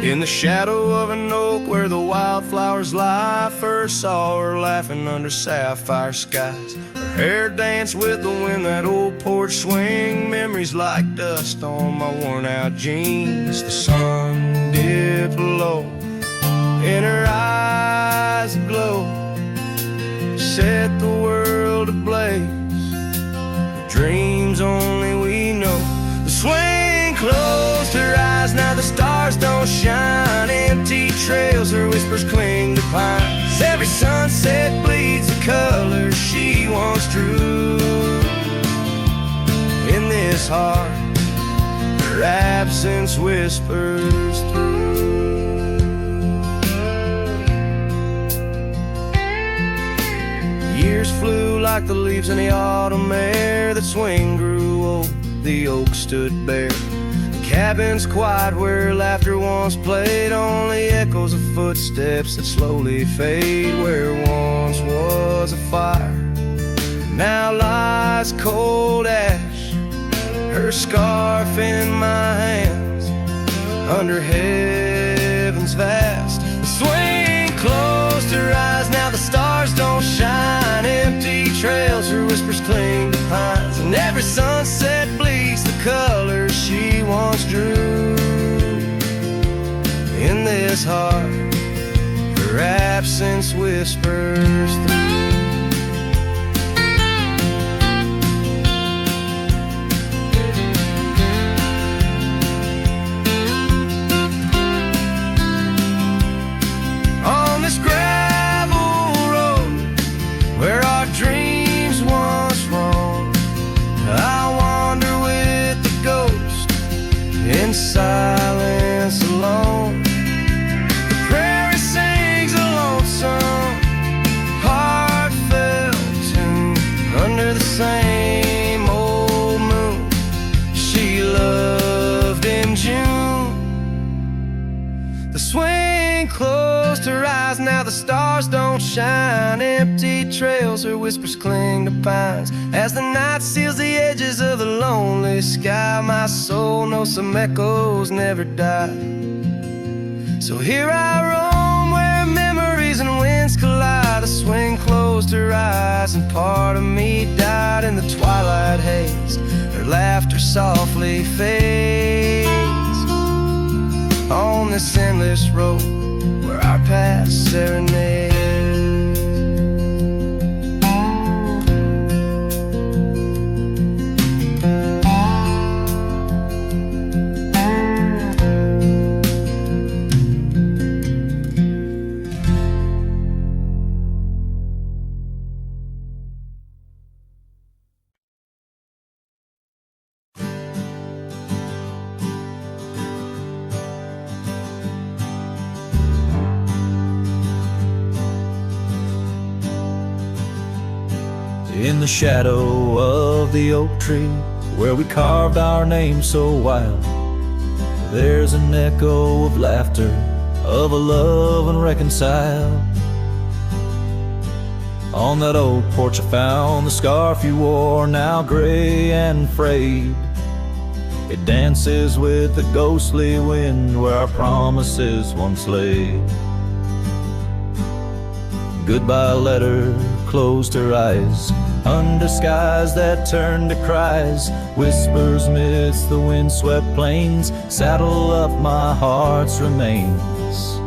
In the shadow of an oak where the wildflowers lie, first saw her laughing under sapphire skies. Her hair danced with the wind, that old porch swing. Memories like dust on my worn out jeans. The sun dipped low, in her eyes aglow, set the world ablaze. Dreams only we know. The swing closed her eyes, now the stars don't shine. Empty trails, her whispers cling to pines. Every sunset bleeds the colors she once drew. In this heart, her absence whispers through. Years flew like the leaves in the autumn air. That swing grew old, the oak stood bare. The cabin's quiet where laughter once played, only echoes of footsteps that slowly fade. Where once was a fire, now lies cold ash. Her scarf in my hands, under heaven's vast. The swing closed her eyes, now the stars don't shine. Empty trails, her whispers cling to pines. And every sunset bleeds the colors she once drew. In this heart, her absence whispers through. Where our dreams once roamed, I wander with the ghost in silence alone. The prairie sings a lonesome, heartfelt tune under the same old moon she loved in June. The swing closed her eyes, now the stars don't shine. Empty trails, her whispers cling to pines. As the night seals the edges of the lonely sky, my soul knows some echoes never die. So here I roam where memories and winds collide. The swing closed her eyes and part of me died in the twilight haze. Her laughter softly fades on this endless road where our past serenade. In the shadow of the oak tree, where we carved our name so wild, there's an echo of laughter, of a love unreconciled. On that old porch I found the scarf you wore, now gray and frayed. It dances with the ghostly wind where our promises once lay. Goodbye letter closed her eyes, under skies that turned to cries. Whispers midst the windswept plains, saddle up my heart's remains.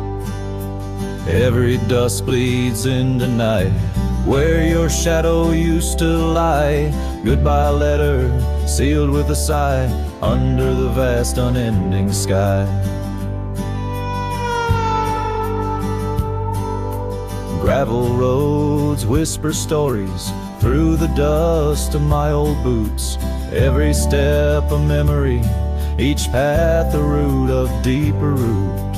Every dusk bleeds into night, where your shadow used to lie. Goodbye letter sealed with a sigh, under the vast unending sky. Gravel roads whisper stories through the dust of my old boots. Every step a memory, each path a root of deeper root.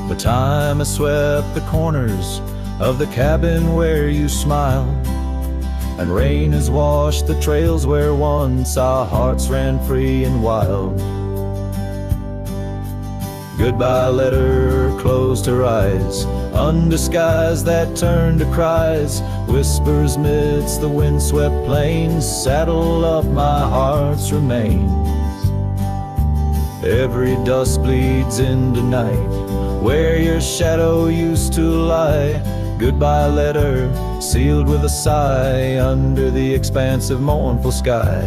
But time has swept the corners of the cabin where you smiled, and rain has washed the trails where once our hearts ran free and wild. Goodbye letter closed her eyes, under skies that turned to cries. Whispers midst the windswept plains, saddle up my heart's remains. Every dusk bleeds into night, where your shadow used to lie. Goodbye letter, sealed with a sigh, under the expansive mournful sky.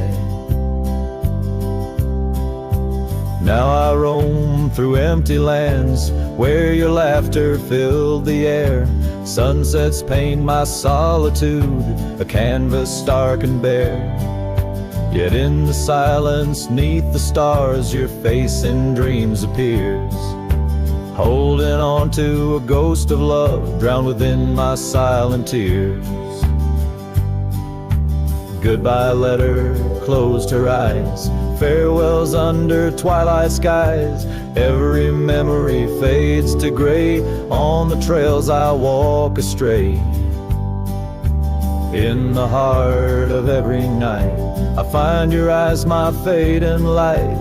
Now I roam through empty lands, where your laughter filled the air. Sunsets paint my solitude, a canvas stark and bare. Yet in the silence, 'neath the stars, your face in dreams appears, holding on to a ghost of love, drowned within my silent tears. Goodbye letter closed her eyes, farewells under twilight skies. Every memory fades to gray, on the trails I walk astray. In the heart of every night, I find your eyes, my fate and light.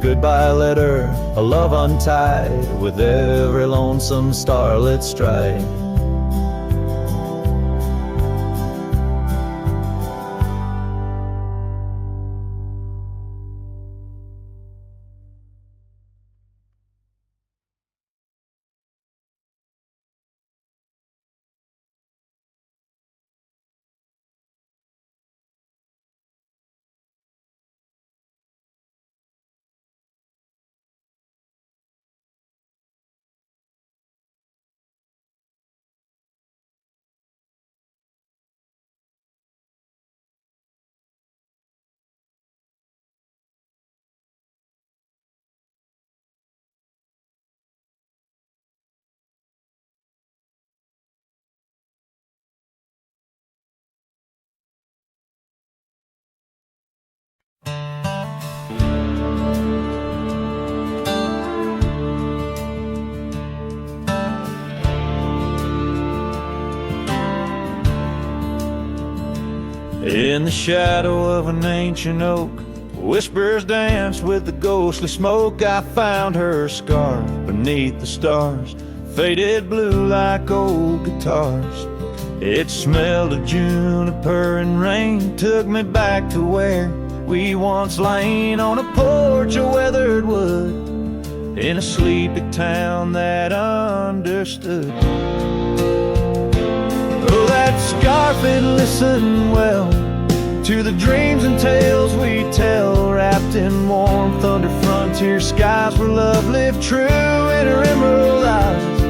Goodbye letter, a love untied, with every lonesome starlit stride. In the shadow of an ancient oak, whispers dance with the ghostly smoke. I found her scarf beneath the stars, faded blue like old guitars. It smelled of juniper and rain, took me back to where we once lain, on a porch of weathered wood, in a sleepy town that understood. Oh, that scarf, it listened well to the dreams and tales we tell, wrapped in warmth under frontier skies, where love lived true in her emerald eyes.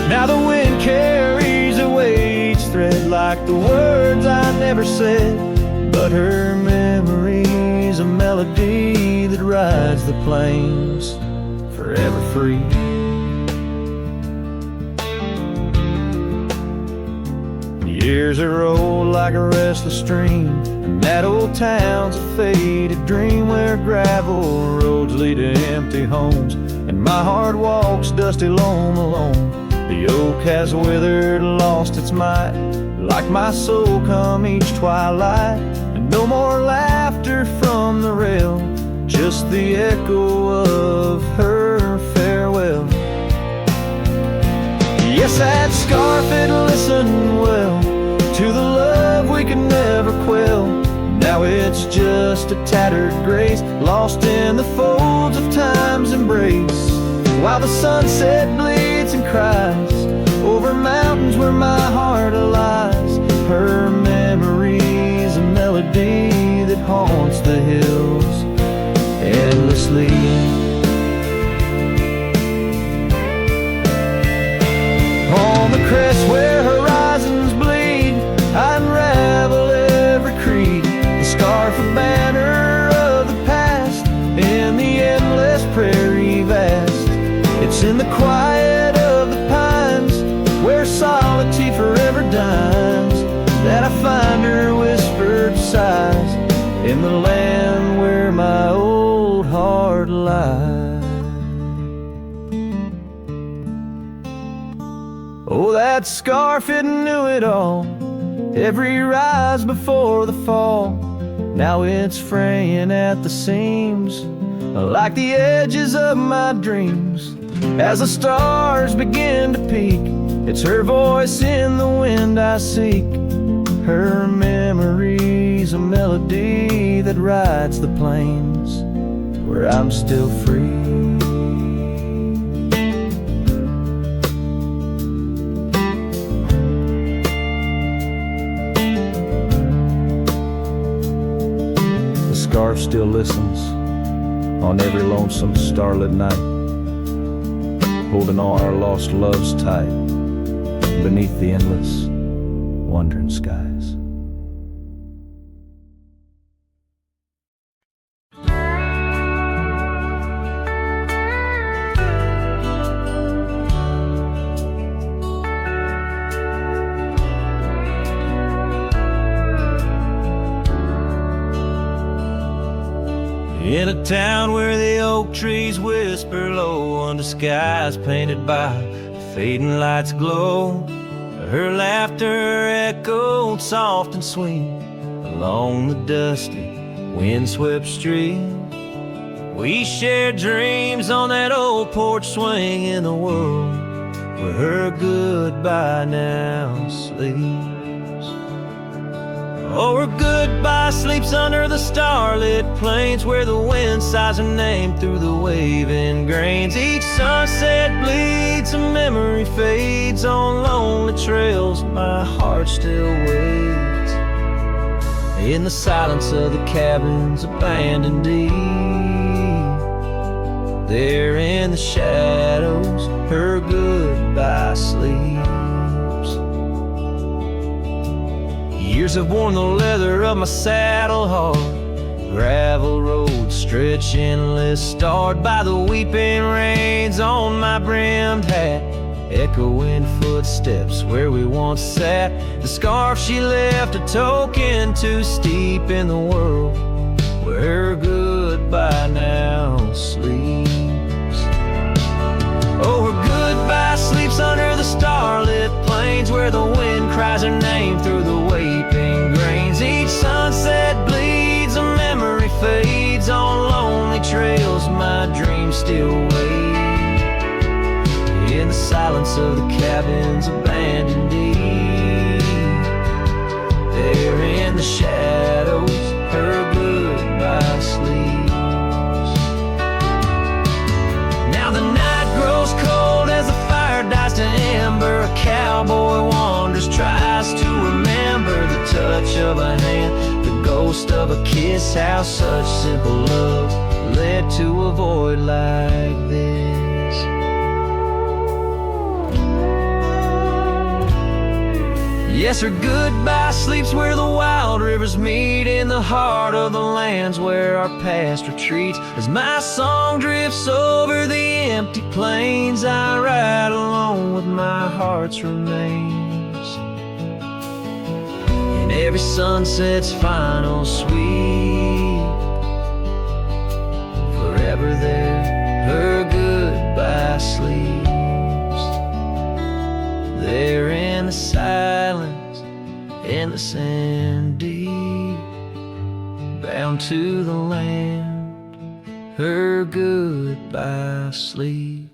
Now the wind carries away each thread, like the words I never said, but her memory's a melody that rides the plains, forever free. Years are rolled like a restless stream, and that old town's a faded dream, where gravel roads lead to empty homes, and my heart walks dusty lone alone. The oak has withered, lost its might, like my soul come each twilight. And no more laughter from the rail, just the echo of her farewell. Yes, that scarf, it listened well to the love we could never quell. Now it's just a tattered grace, lost in the folds of time's embrace, while the sunset bleeds and cries over mountains where my heart lies. Her memory's a melody that haunts the hills endlessly. On the crest where horizons bleed, I unravel every creed, the scarf, a banner of the past, in the endless prairie vast. It's in the quiet of the pines, where solitude forever dines, that I find her whispered sighs, in the land where my old heart lies. Oh, that scarf, it knew it all, every rise before the fall. Now it's fraying at the seams, like the edges of my dreams. As the stars begin to peak, it's her voice in the wind I seek. Her memory's a melody that rides the plains, where I'm still free. The scarf still listens on every lonesome starlit night, holding all our lost loves tight beneath the endless wandering skies. In a town where the oak trees whisper low under skies painted by fading lights glow, her laughter echoed soft and sweet along the dusty windswept street. We shared dreams on that old porch swing in the world where her goodbye now sleeps. Oh, her goodbye sleeps under the starlit plains where the wind sighs her name through the waving grains. Each sunset bleeds, a memory fades on lonely trails. My heart still waits in the silence of the cabins abandoned deep. There in the shadows, her goodbye sleeps. Years have worn the leather of my saddle hard, gravel roads stretch endless, starred by the weeping rains on my brimmed hat, echoing footsteps where we once sat. The scarf she left a token too steep in the world where her goodbye now sleeps. Oh, her goodbye sleeps under the starlit plains where the wind cries her name through the waving grains. Each sunset bleeds, a memory fades on lonely trails. My dreams still wait in the silence of the cabins abandoned deep. There in the shadows, her goodbye sleeps. Now the night grows cold as the fire dies to ember. A cowboy wanders, tries to remember the touch of a hand, the ghost of a kiss, how such simple love led to a void like this. Yes, her goodbye sleeps where the wild rivers meet, in the heart of the lands where our past retreats. As my song drifts over the empty plains, I ride alone with my heart's remains. In every sunset's final sweep, forever there, her goodbye sleeps. There in the silence, endless and deep, bound to the land, her goodbye sleeps.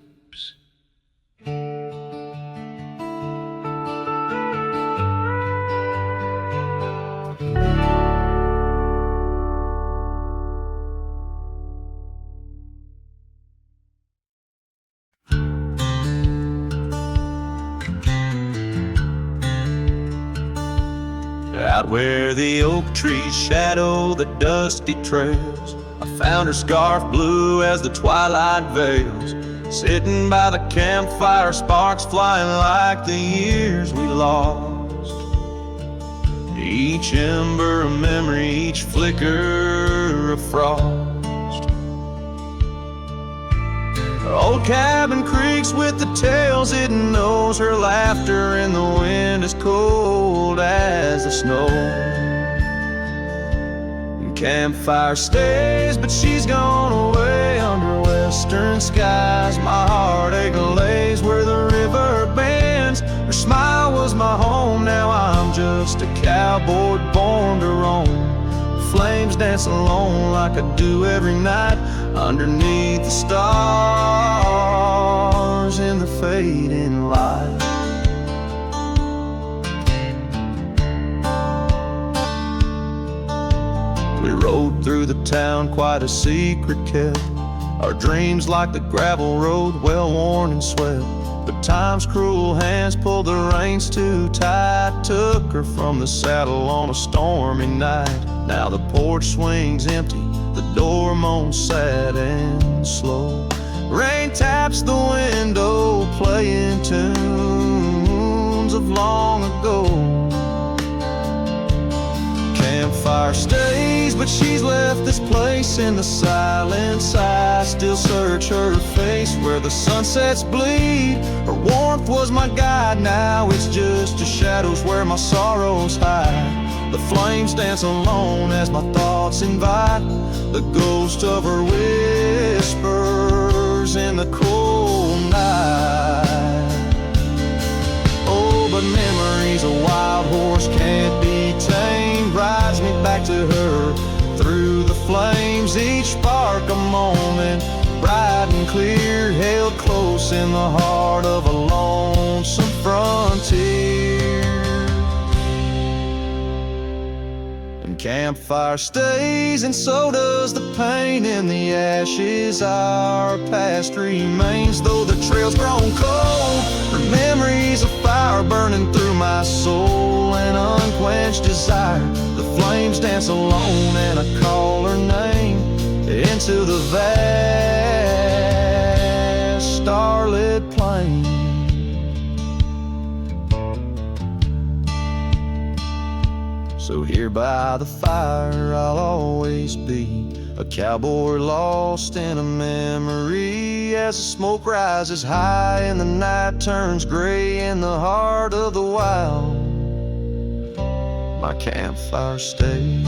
Out where the oak trees shadow the dusty trails, I found her scarf blue as the twilight veils. Sitting by the campfire, sparks flying like the years we lost. Each ember a memory, each flicker a frost. Her old cabin creaks with the tales it knows, her laughter in the wind is cold as the snow. Campfire stays, but she's gone away under western skies. My heartache lays where the river bends. Her smile was my home, now I'm just a cowboy born to roam. Flames dance alone like I do every night, underneath the stars in the fading light. We Rode through the town, quite a secret kept. Our dreams like the gravel road, well worn and swept. But time's cruel hands pulled the reins too tight, took her from the saddle on a stormy night. Now the porch swings empty, the door moans sad and slow. Rain taps the window, playing tunes of long ago. Campfire stays, but she's left this place in the silence. I still search her face where the sunsets bleed. Her warmth was my guide, now it's just the shadows where my sorrows hide. The flames dance alone as my thoughts invite the ghost of her whispers in the cold night. Oh, but memories a wild horse can't be tamed, rides me back to her through the flames. Each spark a moment, bright and clear, held close in the heart of a lonesome frontier. And campfire stays, and so does the pain in the ashes. Our past remains, though the trail's grown cold. Her memories of fire burning through my soul, an unquenched desire. The flames dance alone, and I call her name into the vast starlit plain. So here by the fire I'll always be, a cowboy lost in a memory. As the smoke rises high and the night turns gray in the heart of the wild, my campfire stays.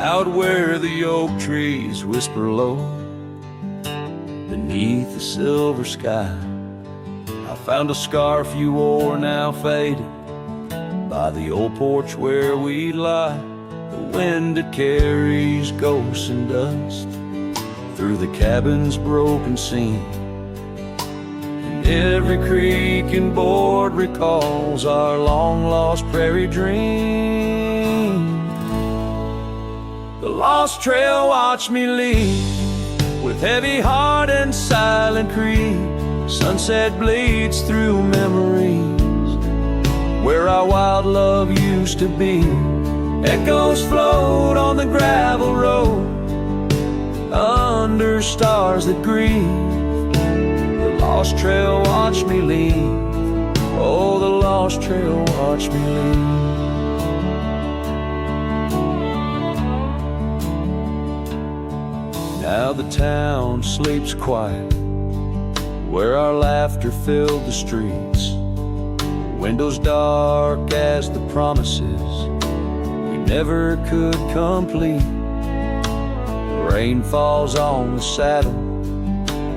Out where the oak trees whisper low beneath the silver sky, I found a scarf you wore, now faded, by the old porch where we lie. The wind it carries ghosts and dust through the cabin's broken seam, and every creak and board recalls our long-lost prairie dream. The lost trail watched me lead, with heavy heart and silent creed. Sunset bleeds through memories where our wild love used to be. Echoes float on the gravel road under stars that grieve. The lost trail watched me lead, oh, the lost trail watched me lead. Now the town sleeps quiet, where our laughter filled the streets. Windows dark as the promises we never could complete. Rain falls on the saddle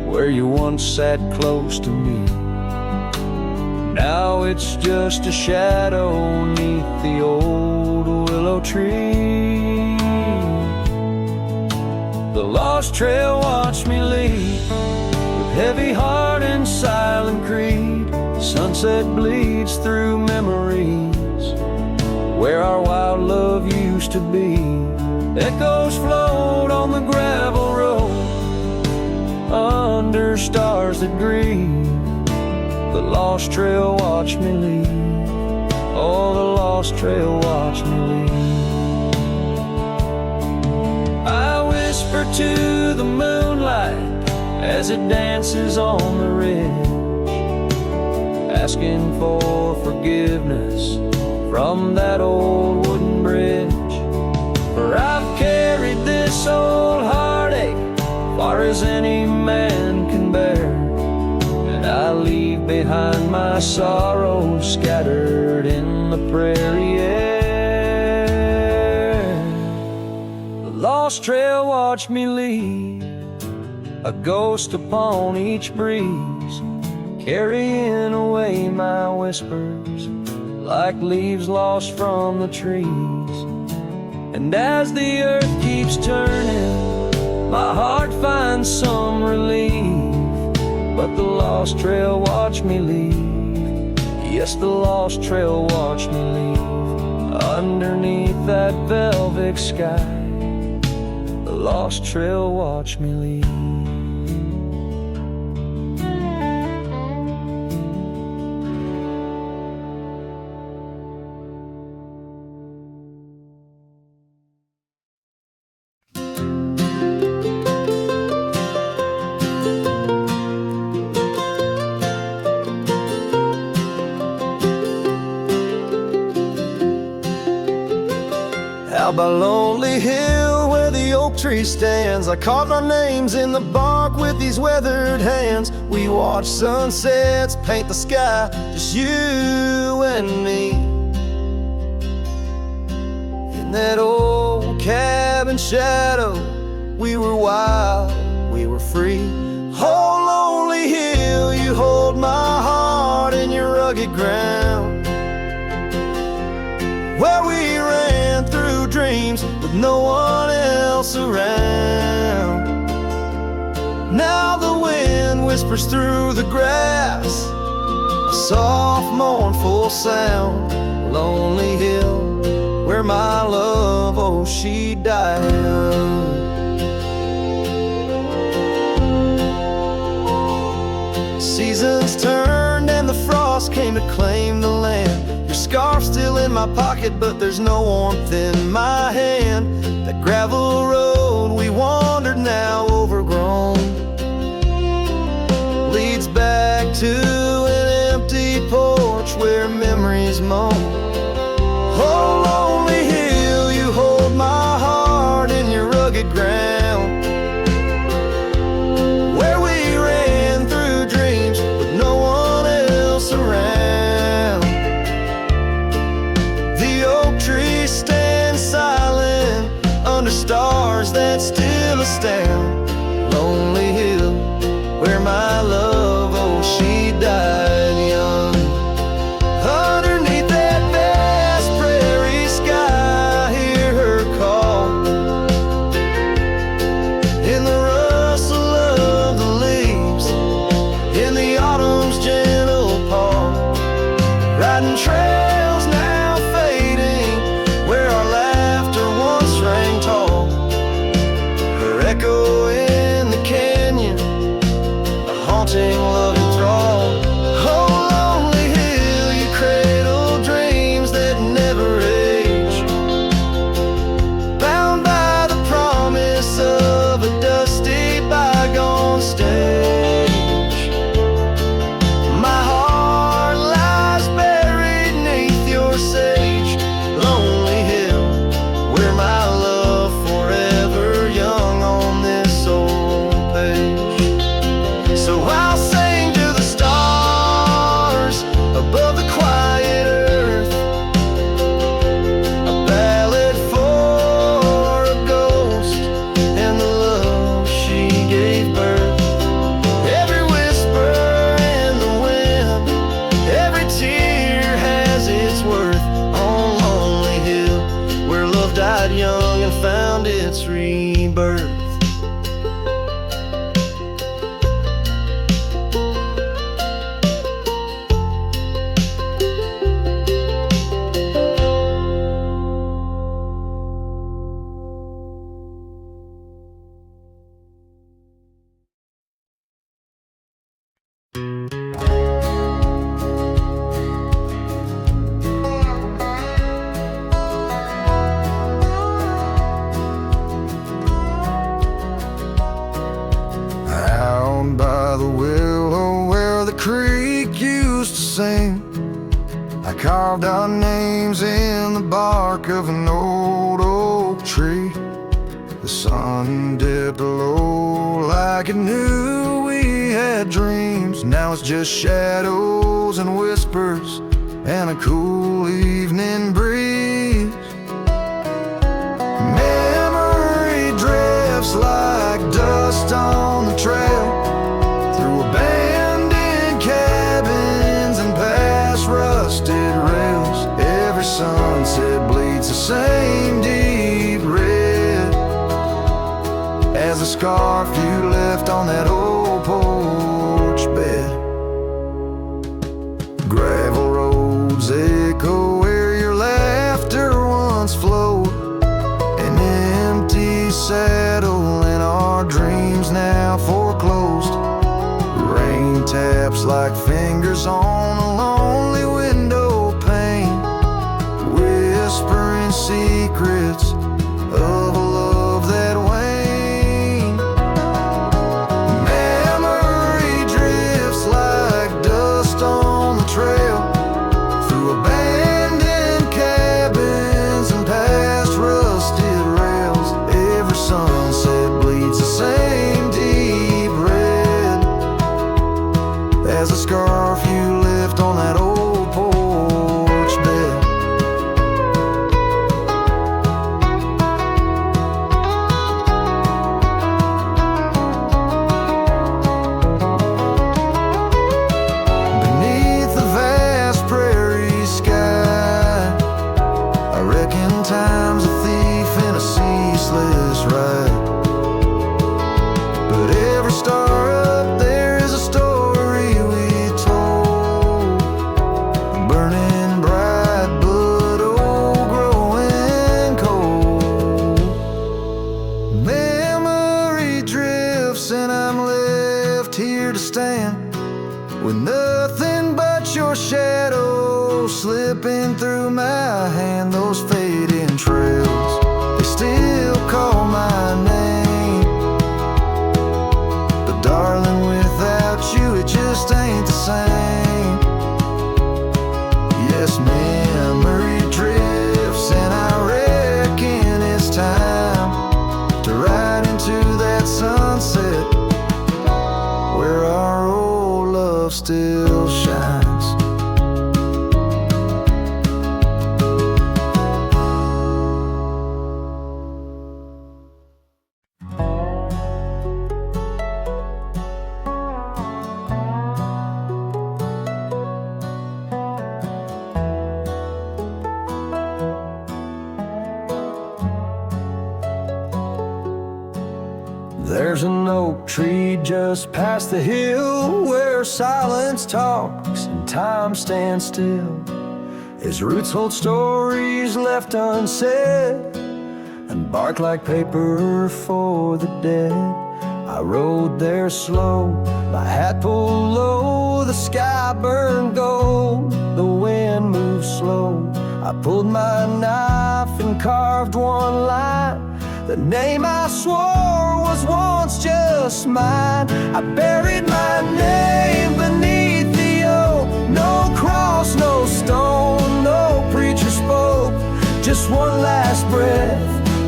where you once sat close to me. Now it's just a shadow 'neath the old willow tree. The lost trail watched me lead, with heavy heart and silent creed. Sunset bleeds through memories where our wild love used to be. Echoes float on the gravel road under stars that grieve. The lost trail watched me lead, oh, the lost trail watched me lead. I whisper to the moonlight as it dances on the ridge, asking for forgiveness from that old wooden bridge. For I've carried this old heartache far as any man can bear, and I leave behind my sorrow scattered in the prairie air. The lost trail watched me lead, a ghost upon each breeze, carrying away my whispers like leaves lost from the trees. And as the earth keeps turning, my heart finds some relief. But the lost trail watched me leave. Yes, the lost trail watched me leave. Underneath that velvet sky, the lost trail watched me leave. Out by Lonely Hill where the oak tree stands, I carved our names in the bark with these weathered hands. We watch sunsets paint the sky, just you and me. In that old cabin shadow, we were wild, we were free. Oh, Lonely Hill, you hold my heart in your rugged ground, where we ran through dreams with no one else around. Now the wind whispers through the grass, a soft mournful sound. Lonely Hill, where my love, oh, she died young. Seasons turned and the frost came to claim the land. Your scarf's still in my pocket, but there's no warmth in my hand. That gravel road we wandered, now overgrown, leads back to an empty porch where memories moan. Oh, Lonely Hill, you hold my heart in your rugged ground, where we ran through dreams with no one else around. The oak tree stands silent under stars that still astound. Lonely Hill, where my love, oh, she died young. Underneath that vast prairie sky, I hear her call. In the rustle of the leaves, in the autumn's gentle paw, riding trails now fading, where our laughter once rang tall. Her echo in the canyon, a haunting loving thrall. Oh, Lonely Hill, you cradle dreams that never age, bound by the promise of a dusty bygone stage. My heart lies buried neath your sage. Lonely Hill, where my love forever young on this old page. So I'll sing to the stars above the quiet earth, a ballad for a ghost and the love she gave birth. Every whisper in the wind, every tear has its worth. On Lonely Hill, where love died young and found its rebirth. Out by the willow where the creek used to sing, I carved our names in the bark of an old oak tree. The sun dipped low like it knew we had dreams. Now it's just shadows and whispers and a cool evening breeze. Memory drifts like dust on the trail, through abandoned cabins scarf you left on that old porch bed. Gravel roads echo where your laughter once flowed. An empty saddle and our dreams now foreclosed. Rain taps like fingers on a lonely window pane, whispering secrets of a love that waned. Memory drifts like dust on the trail, through abandoned cabins and past rusted rails. Every sunset bleeds the same deep red as the scarf you left on that old porch bed. Beneath the vast prairie sky, I reckon time's a thief in a ceaseless ride. But every star up there is a story we told, burning bright but old, growing cold. Memory drifts and I'm left here to stand with nothing but your shadow slipping through my hand. Those fading trails, they still call my name. But darling, without you it just ain't the same. Yes, memory drifts and I reckon it's time to ride into that sunset where our old love still shines. There's an oak tree just past the hill where silence talks and time stands still. His roots hold stories left unsaid and bark like paper for the dead. I rode there slow, my hat pulled low, the sky burned gold, the wind moved slow. I pulled my knife and carved one line, the name I swore was once just mine. I buried my name beneath the oak, no cross, no stone, no preacher spoke. Just one last breath,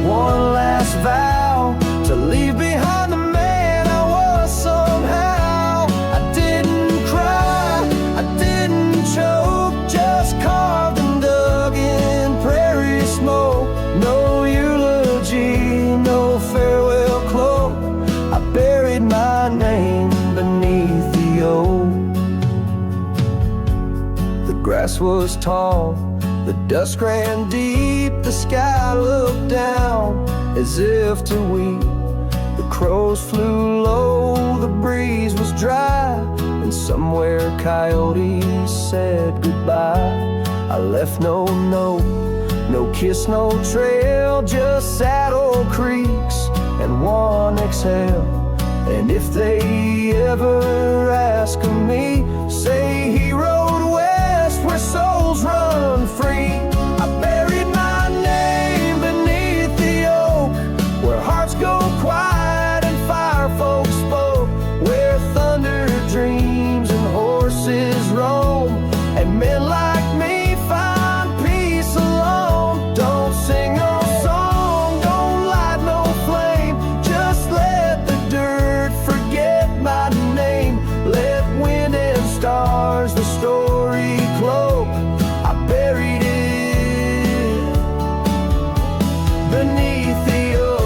one last vow, to leave behind the man I was somehow. I didn't cry, I didn't choke, just carved and dug in prairie smoke. No eulogy, no farewell cloak, I buried my name beneath the oak. The grass was tall, the dusk ran deep, the sky looked down as if to weep. The crows flew low, the breeze was dry, and somewhere coyotes said goodbye. I left no note, no kiss, no trail, just saddle creaks and one exhale. And if they ever ask of me, say he rode west where souls run free. I buried my name beneath the oak, where hearts go quiet and fire folks spoke, where thunder dreams and horses roam, and men like me find peace alone. Don't sing no song, don't light no flame, just let the dirt forget my name. Let wind and stars the story cloak, I buried it beneath the oak.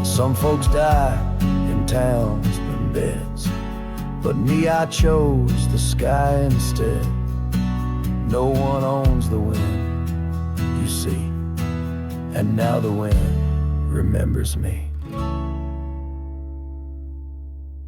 Some folks die in towns and beds, but me, I chose the sky instead. No one owns the wind, you see, and now the wind remembers me.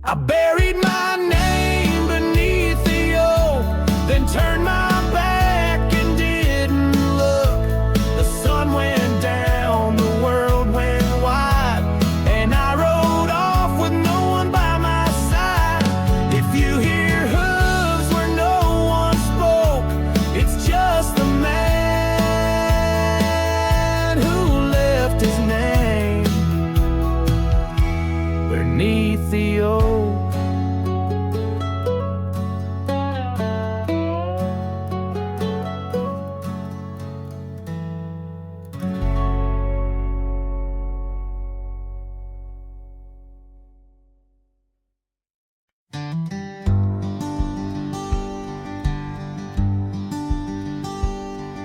I buried my name beneath the oak, then turned my back and didn't look. The sun went down, the world went wide, and I rode off with no one by my side. If you hear hooves where no one spoke, it's just the man who left his name beneath the oak.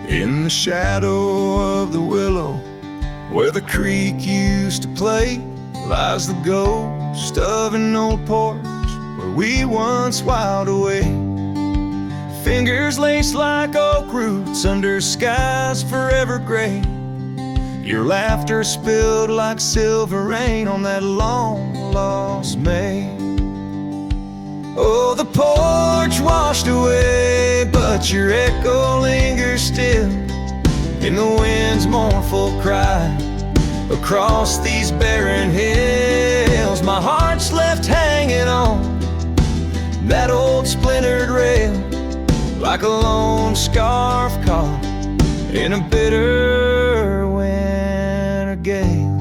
In the shadow of the willow, where the creek used to play, lies the ghost of an old porch where we once whiled away. Fingers laced like oak roots under skies forever gray. Your laughter spilled like silver rain on that long-lost May. Oh, the porch washed away, but your echo lingers still in the wind's mournful cry. Across these barren hills, my heart's left hanging on that old splintered rail, like a lone scarf caught in a bitter winter gale.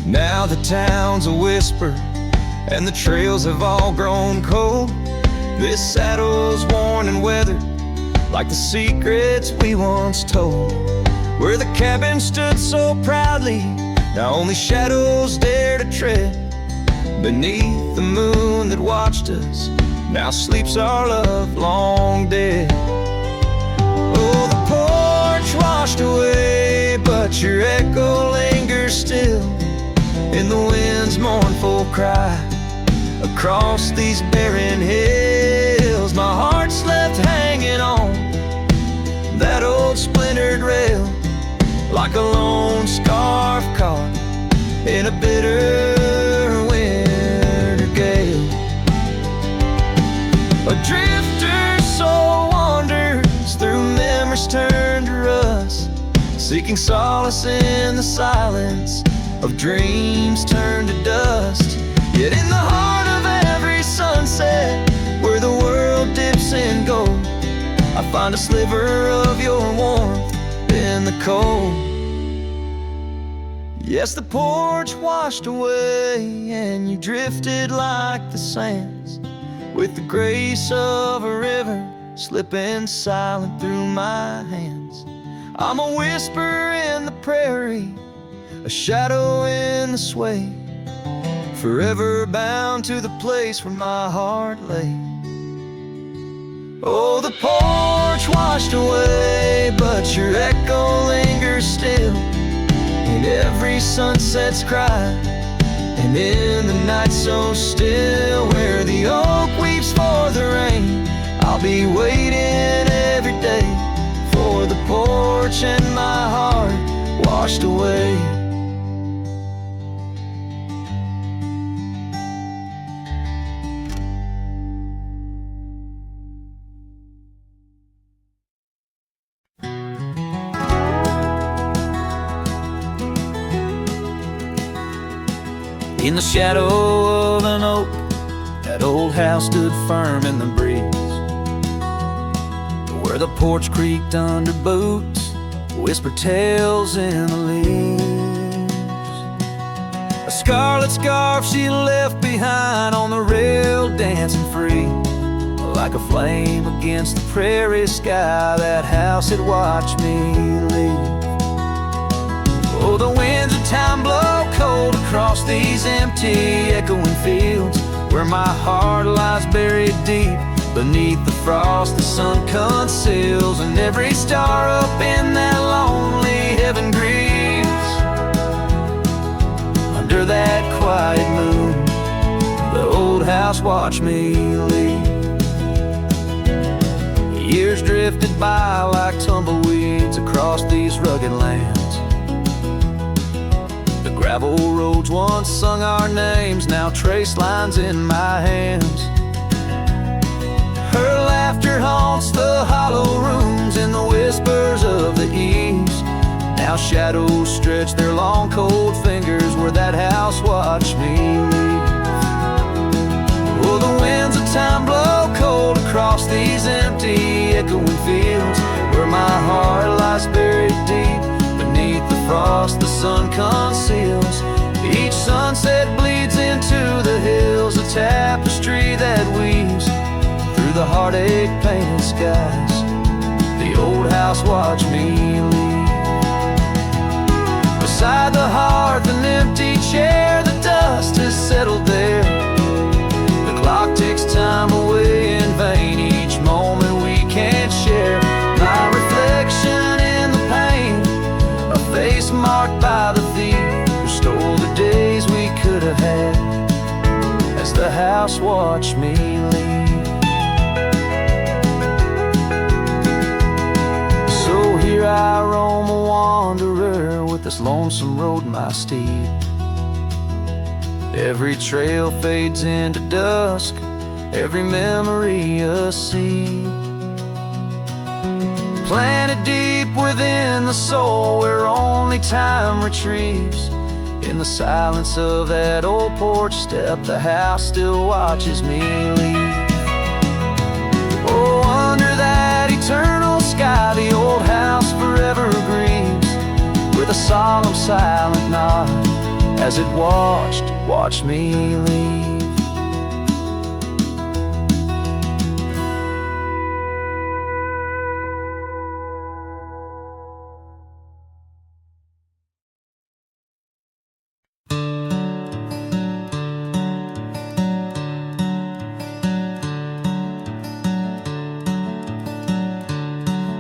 Now the town's a whisper, and the trails have all grown cold. This saddle's worn and weathered, like the secrets we once told. Where the cabin stood so proudly, now only shadows dare to tread. Beneath the moon that watched us, now sleeps our love long dead. Oh, the porch washed away, but your echo lingers still in the wind's mournful cry. Across these barren hills, my heart's left hanging on that old splintered rail, like a lone scarf caught in a bitter winter gale. A drifter soul wanders through memories turned to rust, seeking solace in the silence of dreams turned to dust. Yet in the heart of every sunset, where the world dips in gold, I find a sliver of your warmth in the cold. Yes, the porch washed away, and you drifted like the sands, with the grace of a river slipping silent through my hands. I'm a whisper in the prairie, a shadow in the sway, forever bound to the place where my heart lay. Oh, the porch washed away, but your echo lingers still in every sunset's cry, and in the night so still, where the oak weeps for the rain, I'll be waiting every day for the porch and my heart washed away. In the shadow of an oak, that old house stood firm in the breeze, where the porch creaked under boots, whispered tales in the leaves. A scarlet scarf she left behind on the rail, dancing free, like a flame against the prairie sky. That house had watched me leave. Oh, the winds of time blow cold across these empty, echoing fields, where my heart lies buried deep beneath the frost the sun conceals, and every star up in that lonely heaven grieves. house watch me leave. Years drifted by like tumbleweeds across these rugged lands. The gravel roads once sung our names, now trace lines in my hands. Her laughter haunts the hollow rooms in the whispers of the eaves. Now shadows stretch their long cold fingers where that house watched me leave. Oh, the winds of time blow cold across these empty, echoing fields, where my heart lies buried deep beneath the frost the sun conceals. Each sunset bleeds into the hills, a tapestry that weaves through the heartache painted skies. The old house watched me leave. Beside the hearth, an empty chair, the dust has settled there. The clock ticks time away in vain, each moment we can't share. My reflection in the pain, a face marked by the thief who stole the days we could have had, as the house watched me leave. So here I roam, a wanderer, with this lonesome road my steed. Every trail fades into dusk, every memory a seed, planted deep within the soul where only time retrieves. In the silence of that old porch step, the house still watches me leave. Oh, under that eternal sky, the old house forever grieves, with a solemn silent nod as it watched me leave.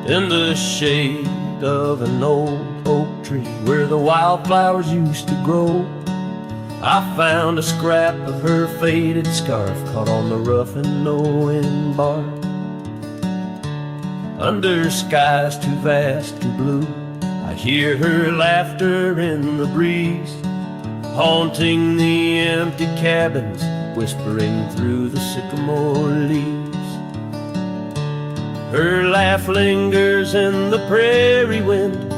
In the shade of an old oak tree where the wildflowers used to grow, I found a scrap of her faded scarf caught on the rough and knowing bark. Under skies too vast, too blue, I hear her laughter in the breeze, haunting the empty cabins, whispering through the sycamore leaves. Her laugh lingers in the prairie wind,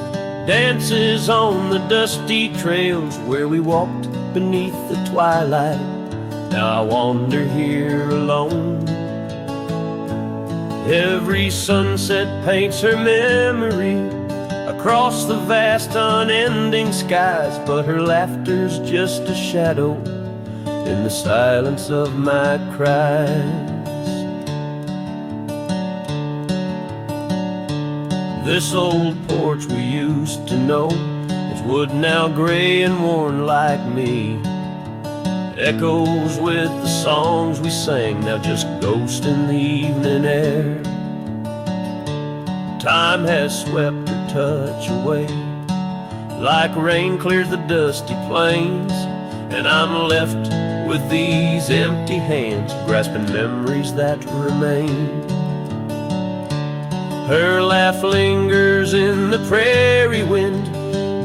dances on the dusty trails where we walked beneath the twilight. Now I wander here alone. Every sunset paints her memory across the vast unending skies, but her laughter's just a shadow in the silence of my cries. This old porch we used to know is wood now gray and worn like me. Echoes with the songs we sang, now just ghosts in the evening air. Time has swept her touch away, like rain clears the dusty plains, and I'm left with these empty hands, grasping memories that remain. Her laugh lingers in the prairie wind,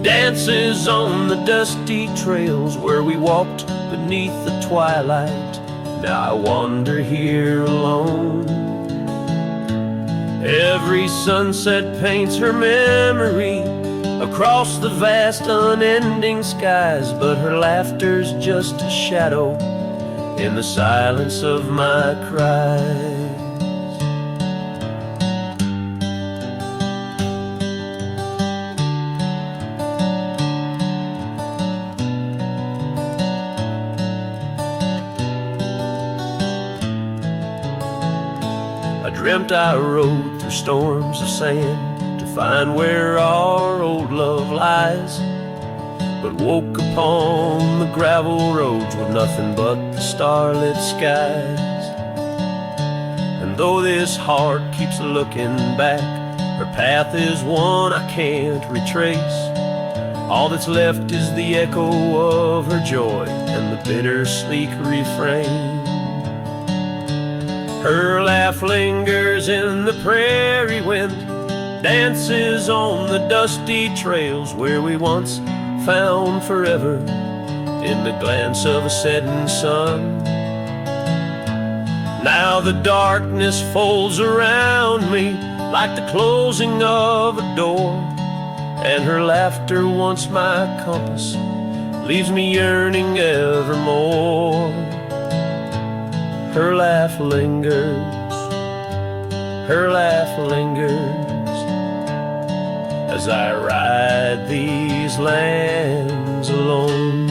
dances on the dusty trails where we walked beneath the twilight. Now I wander here alone. Every sunset paints her memory across the vast unending skies, but her laughter's just a shadow in the silence of my cries. Dreamt I rode through storms of sand to find where our old love lies, but woke upon the gravel roads with nothing but the starlit skies. And though this heart keeps looking back, her path is one I can't retrace. All that's left is the echo of her joy and the bitter sleek refrain. Her laugh lingers in the prairie wind, dances on the dusty trails where we once found forever in the glance of a setting sun. Now the darkness folds around me like the closing of a door, and her laughter, once my compass, leaves me yearning evermore. Her laugh lingers, her laugh lingers, as I ride these lands alone.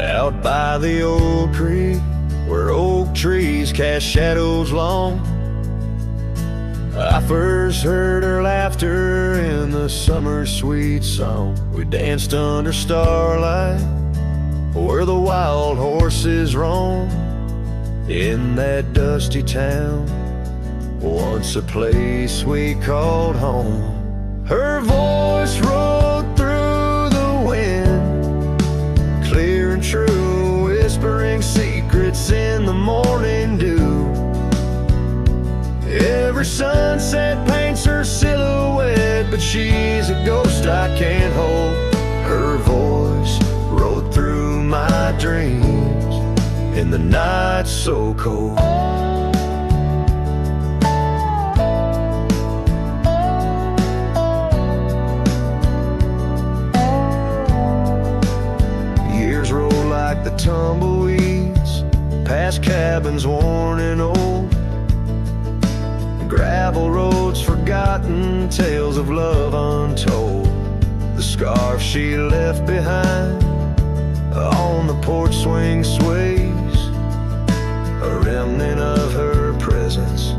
Out by the old creek, where oak trees cast shadows long, I first heard her laughter in the summer's sweet song. We danced under starlight, where the wild horses roam, in that dusty town, once a place we called home. Her voice rolled through the wind, clear and true, whispering secrets in the morning dew. Every sunset paints her silhouette, but she's a ghost I can't hold. Her voice rode through my dreams in the night so cold. Years roll like the tumbleweeds, past cabins worn and old, gravel roads forgotten, tales of love untold. The scarf she left behind on the porch swing sways, a remnant of her presence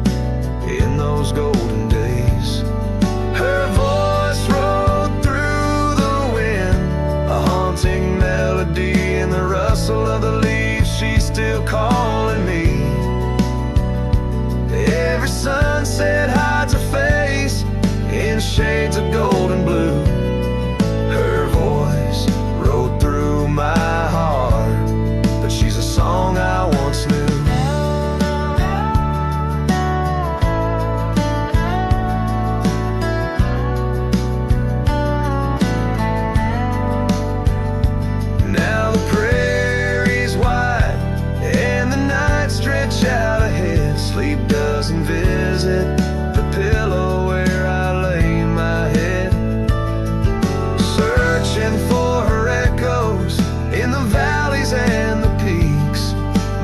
in those golden days. Her voice rode through the wind, a haunting melody in the rustle of the leaves. She's still calling me. Every sunset hides a face in shades of gold and blue. Her voice rode through my heart, but she's a song I once knew. Now the prairie's wide and the night stretch out ahead. Sleep doesn't visit the pillow where I lay my head, searching for her echoes in the valleys and the peaks.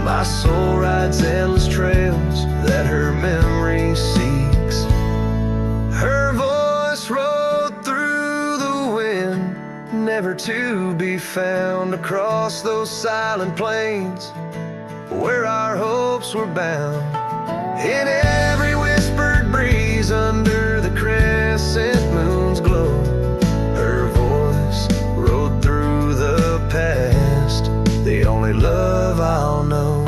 My soul rides endless trails that her memory seeks. Her voice rode through the wind, never to be found, across those silent plains where our hopes were bound. In every whispered breeze under the crescent moon's glow, her voice rode through the past, the only love I'll know.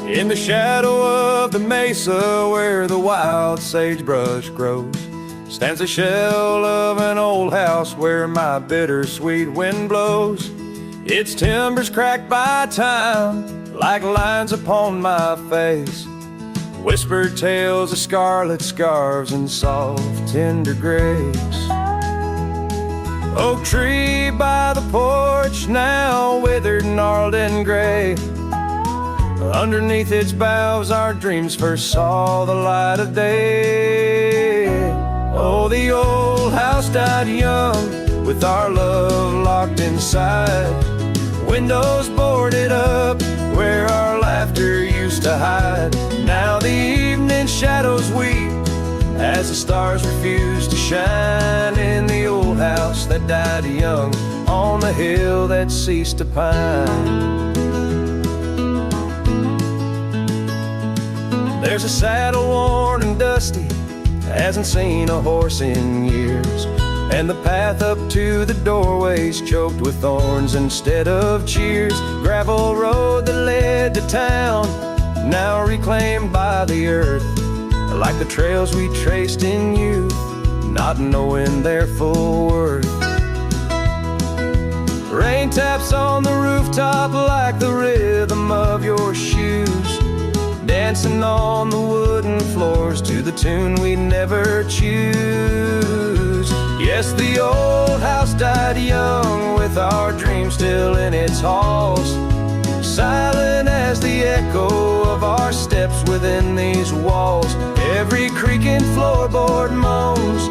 In the shadow of the mesa where the wild sagebrush grows, stands a shell of an old house where my bittersweet wind blows. Its timbers cracked by time, like lines upon my face. Whispered tales of scarlet scarves and soft, tender grace. Oak tree by the porch, now withered, gnarled, and gray. Underneath its boughs our dreams first saw the light of day. Oh, the old house died young, with our love locked inside. Windows boarded up, where our laughter used to hide. Now the evening shadows weep, as the stars refuse to shine in the old house that died young, on the hill that ceased to pine. There's a saddle worn and dusty, hasn't seen a horse in years, and the path up to the doorway's choked with thorns instead of cheers. Gravel road that led to town, now reclaimed by the earth, like the trails we traced in youth, not knowing their full worth. Rain taps on the rooftop like the rhythm of your shoes, dancing on the wooden floors to the tune we never choose. Yes, the old house died young, with our dreams still in its halls, silent as the echo of our steps within these walls. Every creaking floorboard moans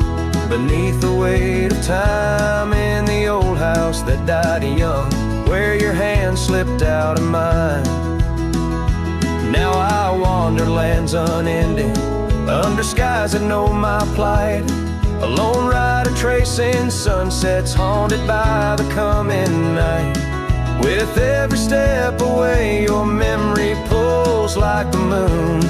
beneath the weight of time in the old house that died young, where your hand slipped out of mine. Now I wander lands unending, under skies that know my plight. A lone rider tracing sunsets, haunted by the coming night. With every step away, your memory pulls like the moon,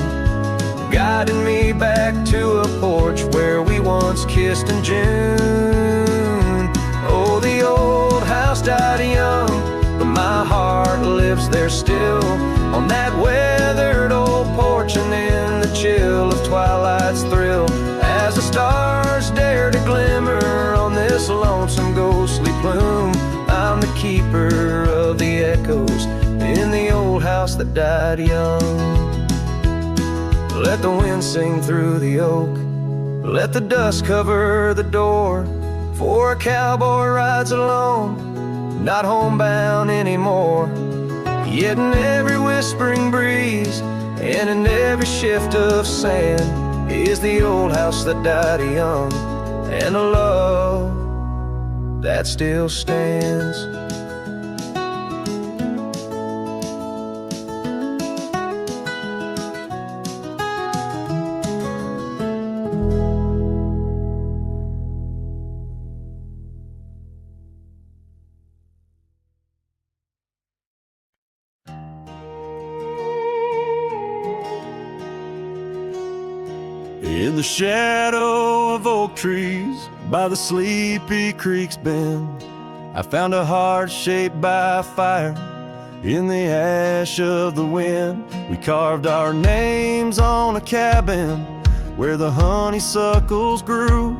guiding me back to a porch where we once kissed in June. Oh, the old house died young, but my heart lives there still, on that weathered old porch and in the chill of twilight's thrill. As the stars dare to glimmer on this lonesome ghostly plume, I'm the keeper of the echoes in the old house that died young. Let the wind sing through the oak, let the dust cover the door, for a cowboy rides alone, not homebound anymore. Yet in every whispering breeze and in every shift of sand is the old house that died young, and a love that still stands. In the shadow of oak trees by the sleepy creek's bend, I found a heart shaped by fire in the ash of the wind. We carved our names on a cabin where the honeysuckles grew.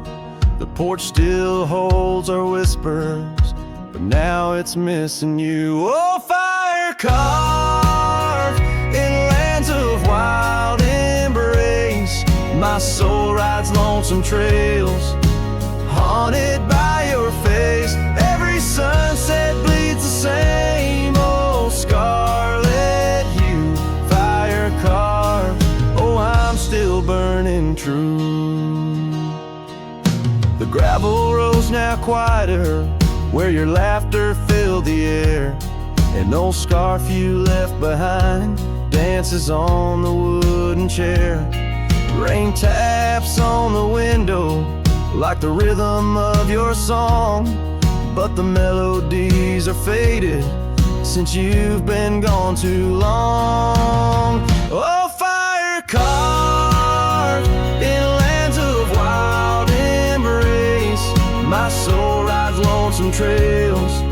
The porch still holds our whispers, but now it's missing you. Oh, fire carved in lands of wild embrace, my soul rides lonesome trails, haunted by your face. Every sunset bleeds the same old scarlet hue. Fire carved, oh, I'm still burning true. The gravel road's now quieter, where your laughter filled the air. An old scarf you left behind dances on the wooden chair. Rain taps on the window like the rhythm of your song, but the melodies are faded since you've been gone too long. Oh, fire carved in lands of wild embrace, my soul rides lonesome trails,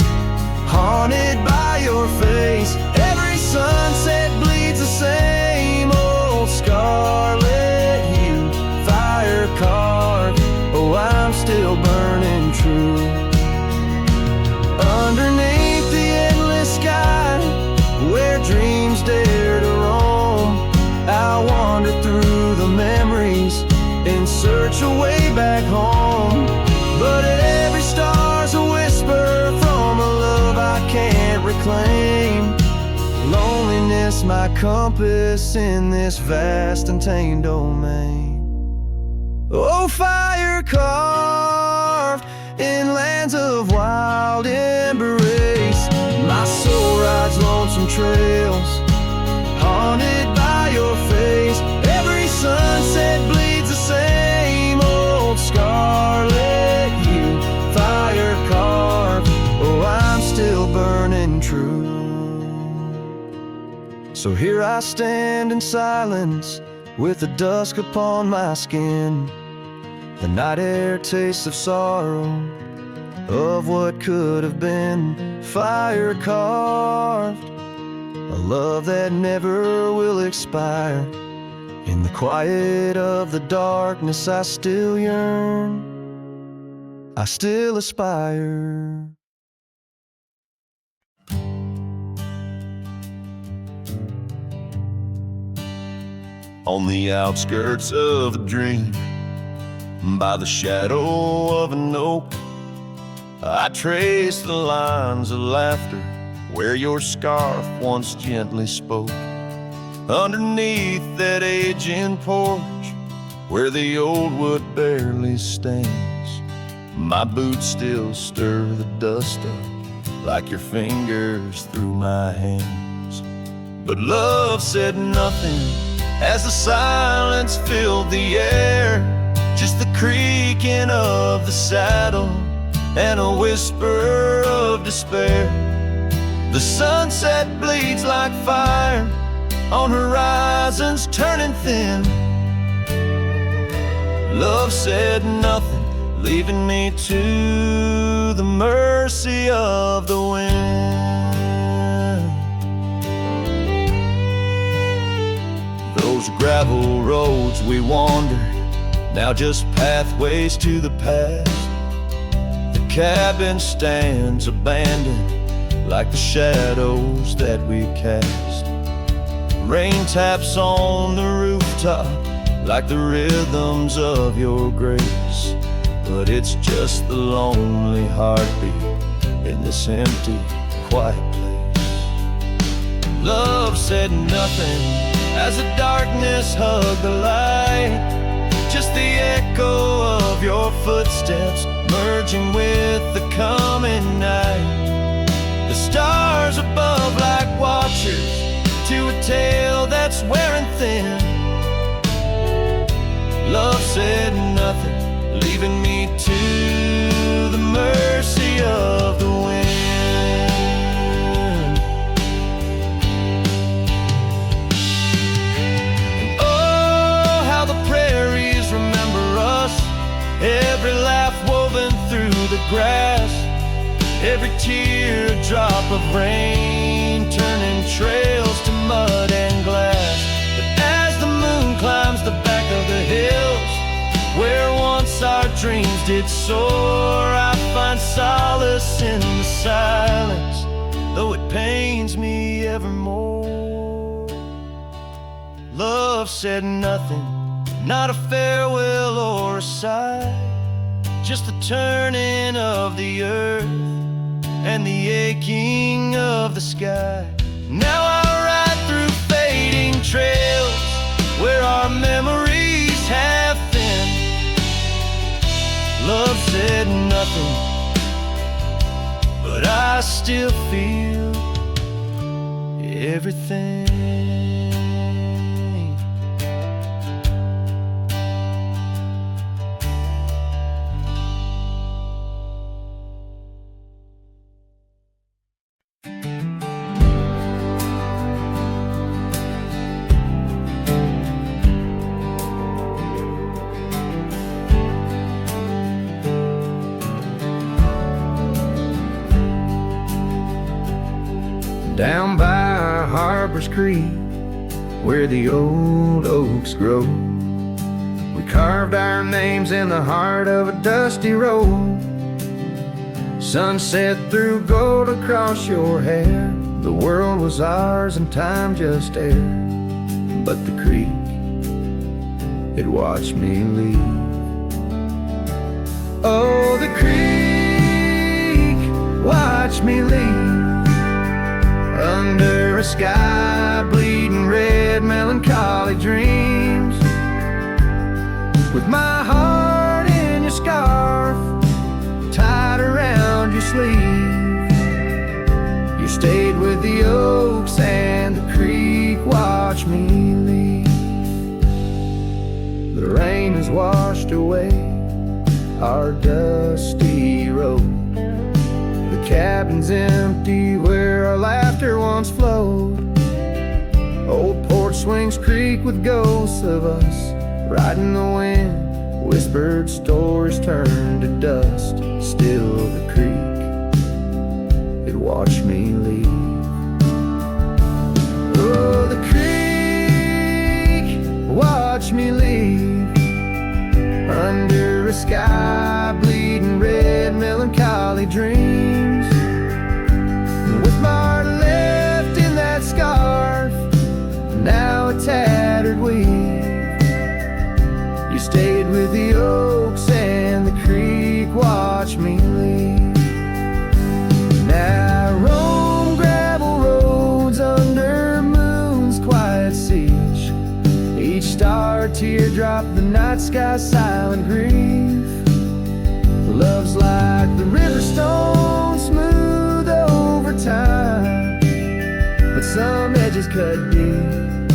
haunted by your face. Every sunset bleeds the same old scarlet hue. Fire carved, oh, my compass in this vast and tamed domain. Oh, fire carved in lands of wild embrace, my soul rides lonesome trails, haunted by your face. Every sunset bleeds the same old scarlet hue, fire carved. Oh, I'm still burning true. So here I stand in silence, with the dusk upon my skin. The night air tastes of sorrow, of what could have been. Fire carved, a love that never will expire. In the quiet of the darkness I still yearn, I still aspire. On the outskirts of a dream, by the shadow of an oak, I trace the lines of laughter where your scarf once gently spoke. Underneath that aging porch, where the old wood barely stands, my boots still stir the dust up like your fingers through my hands. But love said nothing as the silence filled the air, just the creaking of the saddle and a whisper of despair. The sunset bleeds like fire on horizons turning thin. Love said nothing, leaving me to the mercy of the wind. Those gravel roads we wandered, now just pathways to the past. The cabin stands abandoned like the shadows that we cast. Rain taps on the rooftop like the rhythms of your grace, but it's just the lonely heartbeat in this empty, quiet place. Love said nothing as the darkness hugged the light, just the echo of your footsteps merging with the coming night. The stars above like watchers to a tale that's wearing thin. Love said nothing, leaving me to the mercy of the wind. And oh, how the prairies remember us, every laugh woven through the grass, every teardrop of rain turning trails to mud and glass. But as the moon climbs the back of the hills where once our dreams did soar, I find solace in the silence, though it pains me evermore. Love said nothing, not a farewell or a sigh, just the turning of the earth and the aching of the sky. Now I ride through fading trails where our memories have thinned. Love said nothing, but I still feel everything. Down by Harbor's Creek, where the old oaks grow, we carved our names in the heart of a dusty road. Sunset threw gold across your hair. The world was ours and time just air. But the creek, it watched me leave. Oh, the creek watched me leave Under a sky bleeding red, melancholy dreams. With my heart in your scarf, tied around your sleeve. You stayed with the oaks and the creek, watched me leave. The rain has washed away our dusty road. The cabin's empty where our laughter once flowed. Old porch swings creak with ghosts of us riding the wind. Whispered stories turn to dust. Still the creek, it watched me leave. Oh, the creek watched me leave. Under a sky bleeding red, melancholy dreams. With my heart left in that scarf, now a tattered weave. You stayed with the oaks and the creek, watched me leave. Now I roam gravel roads under moon's quiet siege. Each star teardrop, the night sky's silent grief. Love's like the river stone, smooth over time, but some edges cut deep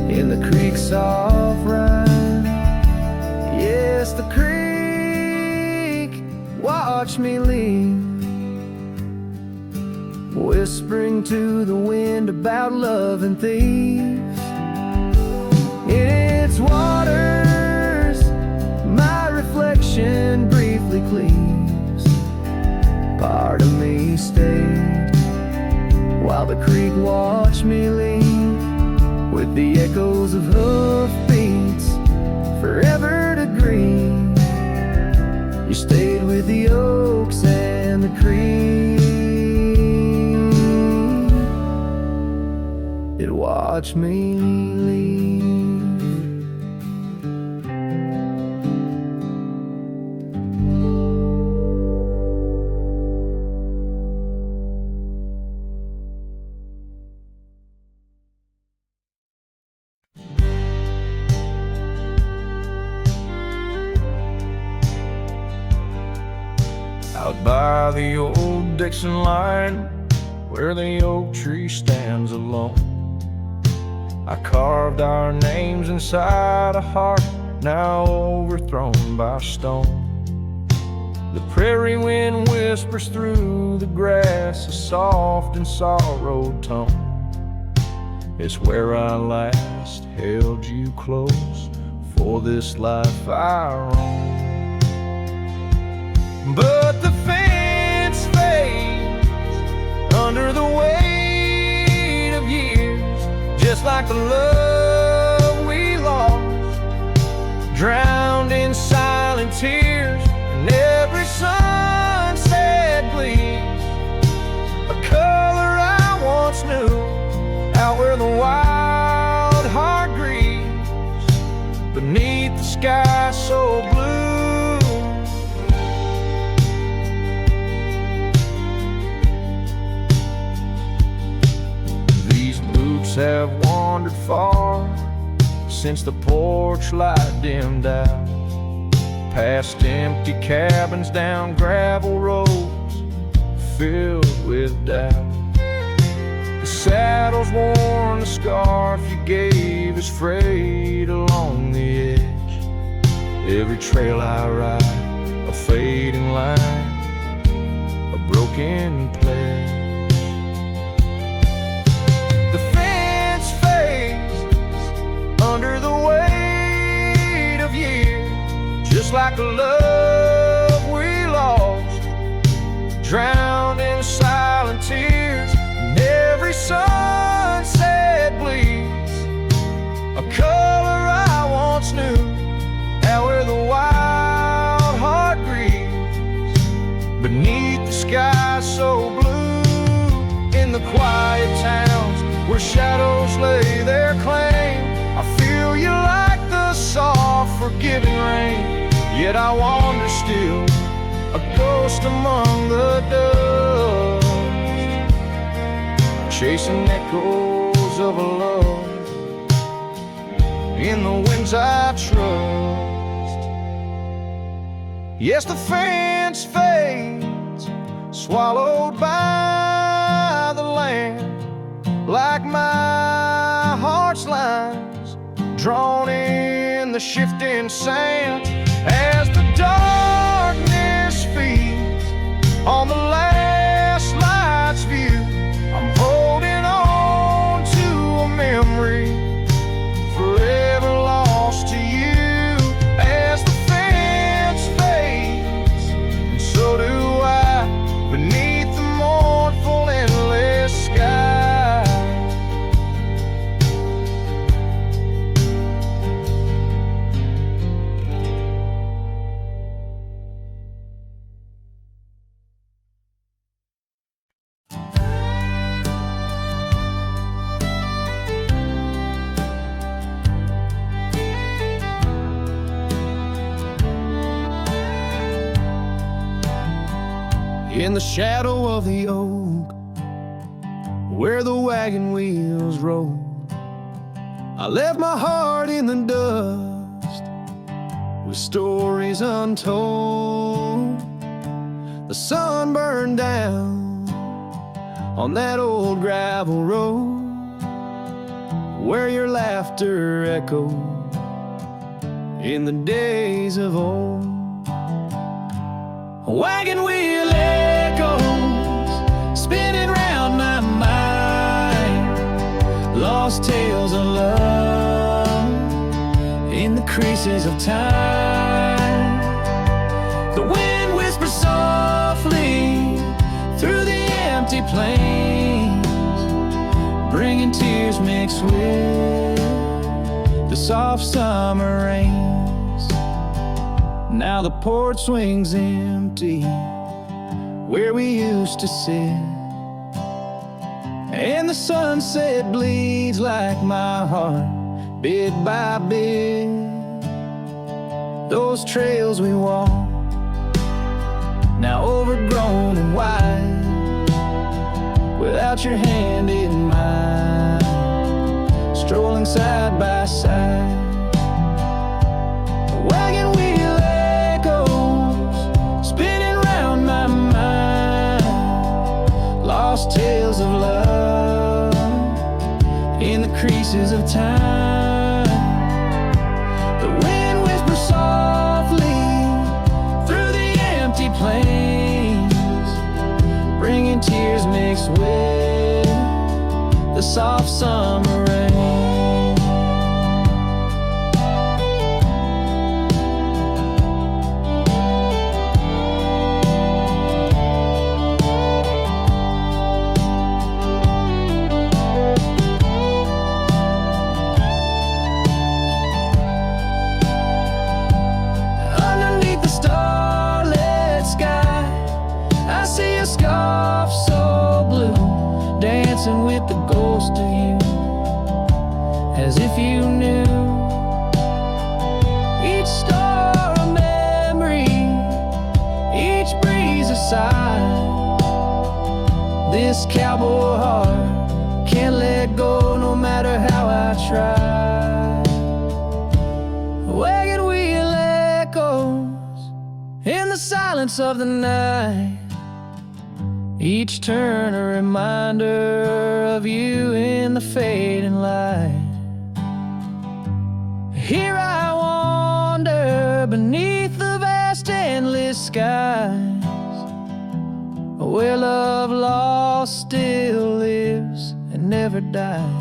in the creek's soft rhyme. Yes, the creek watched me leave, whispering to the wind about love and thieves. In its waters, my reflection briefly cleaves. Part of me stayed while the creek watched me leave, with the echoes of hoofbeats forever to grieve. You stayed with the oaks and the creek, it watched me leave. Out by the old Dixon line, where the oak tree stands alone, I carved our names inside a heart now overthrown by stone. The prairie wind whispers through the grass a soft and sorrowed tone. It's where I last held you close for this life I roam. But the fence fades under the weight of years, just like the love we lost, drowned in silent tears. And every sunset bleeds a color I once knew, out where the wild heart grieves beneath the sky so blue. Have wandered far since the porch light dimmed out, past empty cabins, down gravel roads filled with doubt. The saddle's worn, the scarf you gave is frayed along the edge. Every trail I ride, a fading line, a broken pledge. Under the weight of years, just like the love we lost, drowned in silent tears. And every sunset bleeds a color I once knew, out where the wild heart grieves beneath the sky so blue. In the quiet towns where shadows lay their claim, I feel you like the soft, forgiving rain. Yet I wander still, a ghost among the dust. chasing echoes of a love in the winds I trust. Yes, the fence fades, swallowed by the land, like my heart's lines drawn in the shifting sand. As the darkness feeds on the last light's view, I'm holding on to a memory forever lost to you. As the fence fades, and so do I, beneath the mournful endless sky. In the shadow of the oak, where the wagon wheels roll, I left my heart in the dust with stories untold. The sun burned down on that old gravel road where your laughter echoed in the days of old. A wagon wheel echoes spinning round my mind, lost tales of love in the creases of time. The wind whispers softly through the empty plains, bringing tears mixed with the soft summer rains. Now the porch swings empty where we used to sit, and the sunset bleeds like my heart, bit by bit. Those trails we walk, now overgrown and wide, without your hand in mine, strolling side by side. A wagon wheel echoes spinning round my mind, lost tales of love in the creases of time. The wind whispers softly through the empty plains, bringing tears mixed with the soft summer rain. With the ghost of you, as if you knew each star a memory, each breeze a sigh. This cowboy heart can't let go no matter how I try. A wagon wheel echoes in the silence of the night, each turn a reminder of you in the fading light. Here I wander beneath the vast endless skies, where love lost still lives and never dies.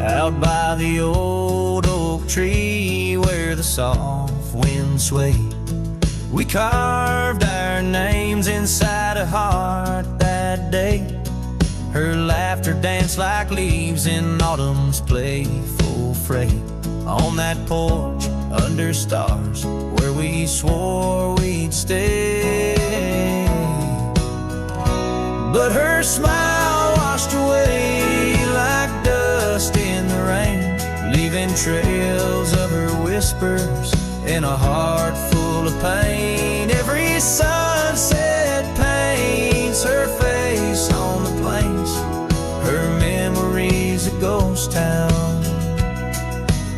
Out by the old oak tree where the soft wind swayed, we carved our names inside a heart that day. Her laughter danced like leaves in autumn's playful fray. On that porch under stars where we swore we'd stay. But her smile washed away like dust in the rain, leaving trails of her whispers in a heart full of pain. Every sunset paints her face on the plains. Her memory's a ghost town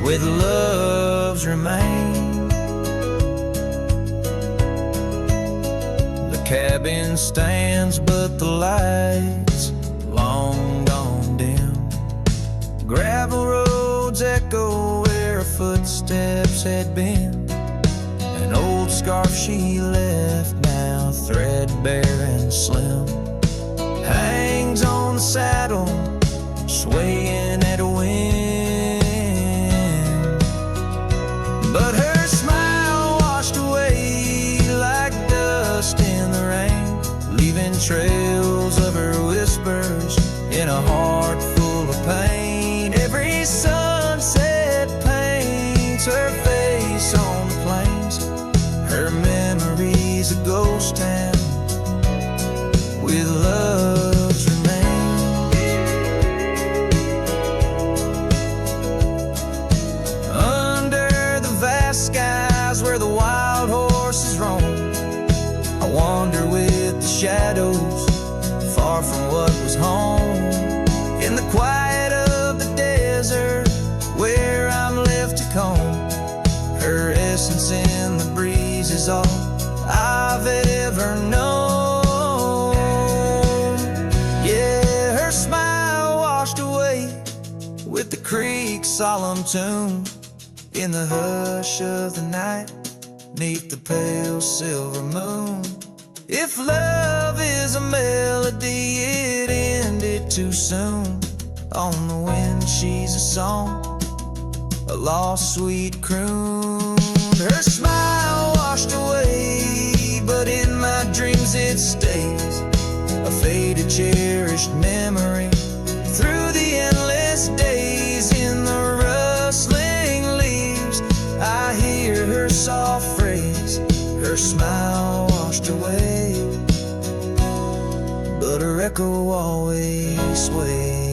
with love's remain. The cabin stands, but the lights long gone dim. Gravel roads echo where her footsteps had been. An old scarf she left, now threadbare and slim, hangs on the saddle, swaying at a wind. But her smile washed away like dust in the rain, leaving trails of her whispers in a heart full of pain. Every sunset paints her face on the plains. Her memory's a ghost town with love's remain. Under the vast skies where the wild horses roam, I wander with the shadows, far from what was home. In the quiet of the desert where I'm left to comb, her essence in the breeze is all I've ever known. Yeah, her smile washed away with the creek's solemn tune. In the hush of the night, neath the pale silver moon. If love is a melody, it ended too soon. On the wind she's a song, a lost sweet croon. Her smile washed away, but in my dreams it stays, a faded cherished memory through the endless days. In the rustling leaves I hear her soft phrase, her smile washed away, but her echo always sways.